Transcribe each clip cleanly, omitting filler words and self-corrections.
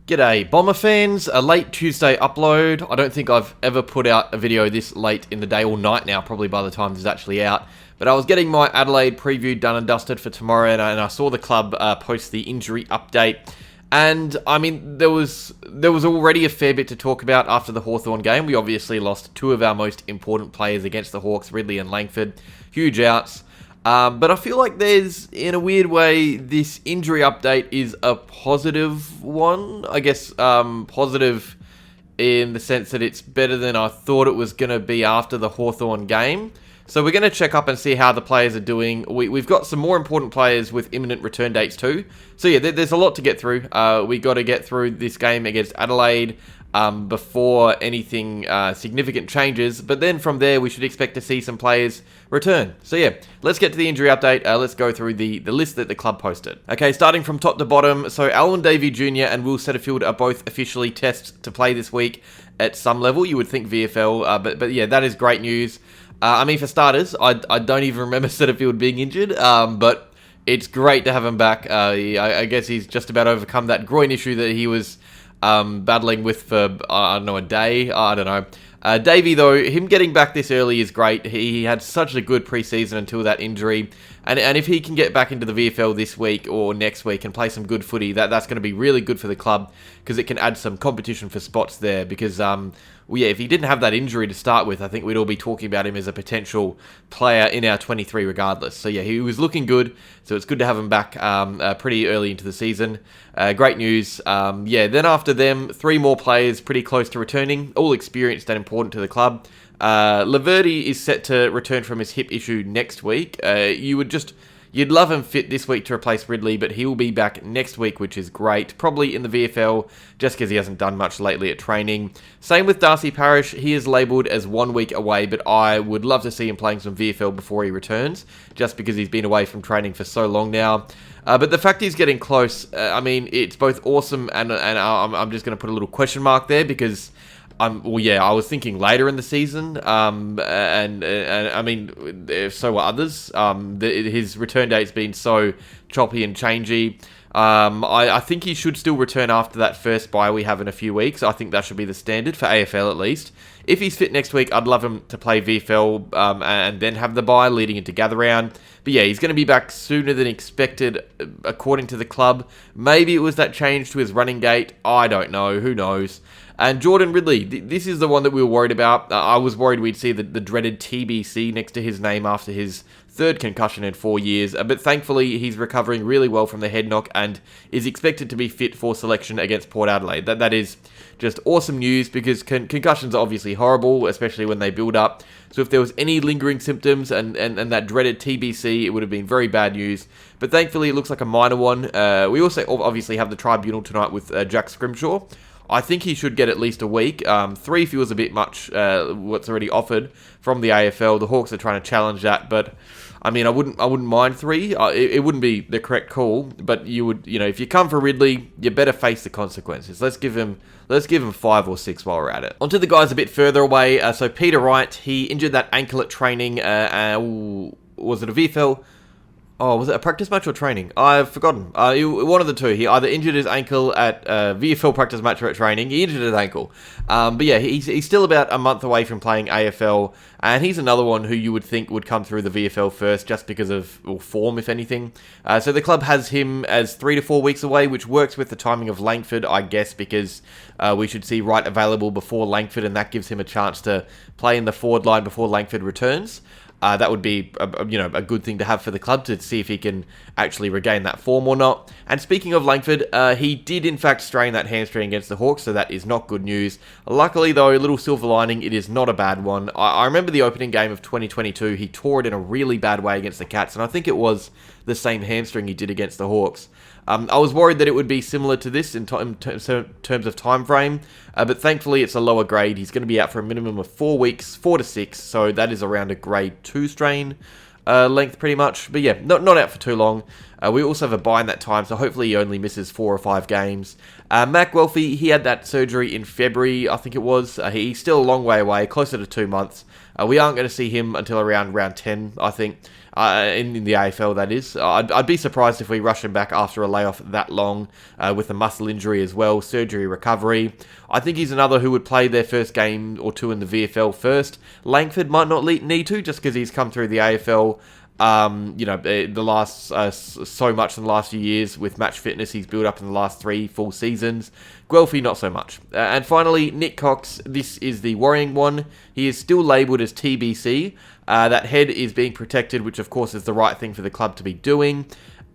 G'day Bomber fans, a late Tuesday upload. I don't think I've ever put out a video this late in the day or night now, probably by the time this is actually out. But I was getting my Adelaide preview done and dusted for tomorrow, and I saw the club post the injury update. And, I mean, there was already a fair bit to talk about after the Hawthorn game. We obviously lost two of our most important players against the Hawks, Ridley and Langford. Huge outs. But I feel like there's, in a weird way, this injury update is a positive one. I guess positive in the sense that it's better than I thought it was going to be after the Hawthorn game. So we're going to check up and see how the players are doing. We've got some more important players with imminent return dates too. So yeah, there's a lot to get through. We got to get through this game against Adelaide before anything significant changes. But then from there, we should expect to see some players return. So yeah, let's get to the injury update. Let's go through the list that the club posted. Okay, starting from top to bottom. So Alwyn Davey Jr. and Will Setterfield are both officially tested to play this week at some level. You would think VFL, but yeah, that is great news. I mean, for starters, I don't even remember Setterfield being injured, but it's great to have him back. I guess he's just about overcome that groin issue that he was battling with for, I don't know, a day. I don't know. Davey, though, him getting back this early is great. He had such a good preseason until that injury. And if he can get back into the VFL this week or next week and play some good footy, that's going to be really good for the club because it can add some competition for spots there. Because, well, yeah, if he didn't have that injury to start with, I think we'd all be talking about him as a potential player in our 23 regardless. So, yeah, he was looking good. So it's good to have him back pretty early into the season. Great news. Yeah, then after them, three more players pretty close to returning, all experienced and important to the club. Laverty is set to return from his hip issue next week. You'd love him fit this week to replace Ridley, but he will be back next week, which is great. Probably in the VFL, just because he hasn't done much lately at training. Same with Darcy Parish. He is labelled as 1 week away, but I would love to see him playing some VFL before he returns, just because he's been away from training for so long now. But the fact he's getting close, I mean, it's both awesome and I'm just going to put a little question mark there because... well, yeah, I was thinking later in the season, and I mean, so were others. His return date's been so choppy and changey. I think he should still return after that first bye we have in a few weeks. I think that should be the standard for AFL at least. If he's fit next week, I'd love him to play VFL and then have the bye leading into gather round. But yeah, he's going to be back sooner than expected, according to the club. Maybe it was that change to his running gait. I don't know. Who knows? And Jordan Ridley, this is the one that we were worried about. I was worried we'd see the dreaded TBC next to his name after his third concussion in 4 years. But thankfully, he's recovering really well from the head knock and is expected to be fit for selection against Port Adelaide. That is just awesome news because concussions are obviously horrible, especially when they build up. So if there was any lingering symptoms and that dreaded TBC, it would have been very bad news. But thankfully, it looks like a minor one. We also obviously have the tribunal tonight with Jack Scrimshaw. I think he should get at least a week. 3 feels a bit much, what's already offered from the AFL. The Hawks are trying to challenge that, but I mean, I wouldn't mind 3. It wouldn't be the correct call, but you would, if you come for Ridley, you better face the consequences. Let's give him 5 or 6 while we're at it. Onto the guys a bit further away. So Peter Wright, he injured that ankle at training. Was it a VFL? Oh, was it a practice match or training? I've forgotten. One of the two. He either injured his ankle at VFL practice match or at training. He injured his ankle. But yeah, he's still about a month away from playing AFL. And he's another one who you would think would come through the VFL first just because of form, if anything. So the club has him as 3 to 4 weeks away, which works with the timing of Langford, I guess, because we should see Wright available before Langford, and that gives him a chance to play in the forward line before Langford returns. That would be a good thing to have for the club to see if he can actually regain that form or not. And speaking of Langford, he did in fact strain that hamstring against the Hawks, so that is not good news. Luckily though, little silver lining, it is not a bad one. I remember the opening game of 2022, he tore it in a really bad way against the Cats, and I think it was the same hamstring he did against the Hawks. I was worried that it would be similar to this in terms of time frame, but thankfully it's a lower grade. He's going to be out for a minimum of 4 weeks, 4 to 6, so that is around a grade 2 strain length pretty much. But yeah, not out for too long. We also have a bye in that time, so hopefully he only misses 4 or 5 games. Mac Welfie, he had that surgery in February, I think it was. He's still a long way away, closer to 2 months. We aren't going to see him until around round 10, I think, in the AFL, that is. I'd be surprised if we rush him back after a layoff that long, with a muscle injury as well, surgery recovery. I think he's another who would play their first game or two in the VFL first. Langford might not need to, just because he's come through the AFL. The last so much in the last few years with match fitness he's built up in the last 3 full seasons. Guelphy, not so much. And finally, Nick Cox. This is the worrying one. He is still labelled as TBC. That head is being protected, which of course is the right thing for the club to be doing.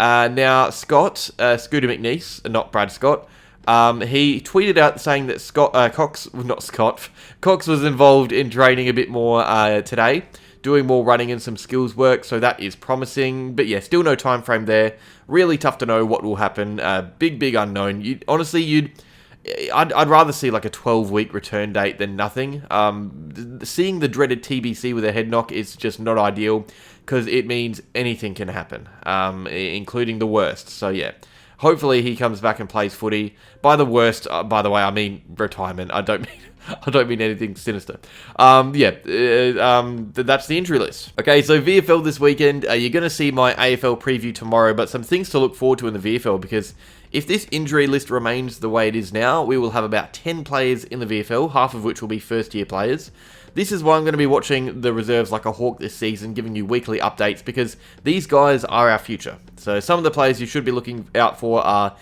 Now, Scott, Scooter McNeese, not Brad Scott, he tweeted out saying that Cox was involved in training a bit more today, doing more running and some skills work, so that is promising. But yeah, still no time frame there. Really tough to know what will happen. Big unknown. I'd rather see like a 12-week return date than nothing. Seeing the dreaded TBC with a head knock is just not ideal, because it means anything can happen, including the worst. So yeah, hopefully he comes back and plays footy. By the worst, by the way, I mean retirement. I don't mean anything sinister. That's the injury list. Okay, so VFL this weekend, you're going to see my AFL preview tomorrow, but some things to look forward to in the VFL, because if this injury list remains the way it is now, we will have about 10 players in the VFL, half of which will be first-year players. This is why I'm going to be watching the reserves like a hawk this season, giving you weekly updates, because these guys are our future. So some of the players you should be looking out for are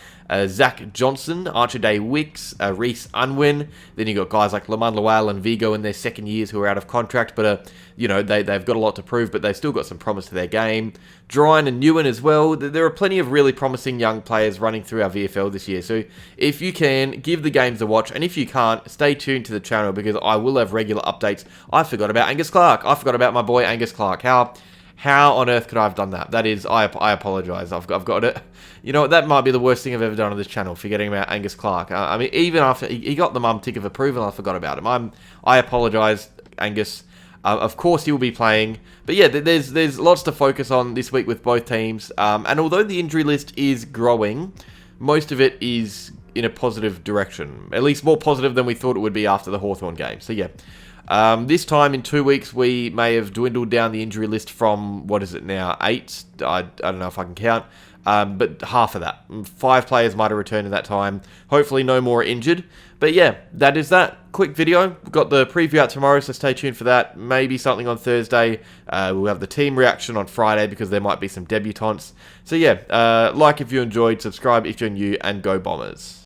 Zach Johnson, Archer Day Wicks, Reese Unwin. Then you got guys like Lamont Lowell and Vigo in their second years who are out of contract, but they've got a lot to prove, but they've still got some promise to their game. Drine and Newen as well. There are plenty of really promising young players running through our VFL this year. So if you can, give the games a watch, and if you can't, stay tuned to the channel, because I will have regular updates. I forgot about Angus Clark. I forgot about my boy Angus Clark. How on earth could I have done that? That is, I apologise. I've got it. You know what? That might be the worst thing I've ever done on this channel, forgetting about Angus Clark. I mean, even after he got the mum tick of approval, I forgot about him. I apologise, Angus. Of course he will be playing. But yeah, there's lots to focus on this week with both teams. And although the injury list is growing, most of it is in a positive direction. At least more positive than we thought it would be after the Hawthorn game. So yeah. This time in 2 weeks, we may have dwindled down the injury list from, what is it now, 8? I don't know if I can count, but half of that. 5 players might have returned in that time. Hopefully no more injured. But yeah, that is that. Quick video. We've got the preview out tomorrow, so stay tuned for that. Maybe something on Thursday. We'll have the team reaction on Friday, because there might be some debutantes. So yeah, like if you enjoyed, subscribe if you're new, and go Bombers.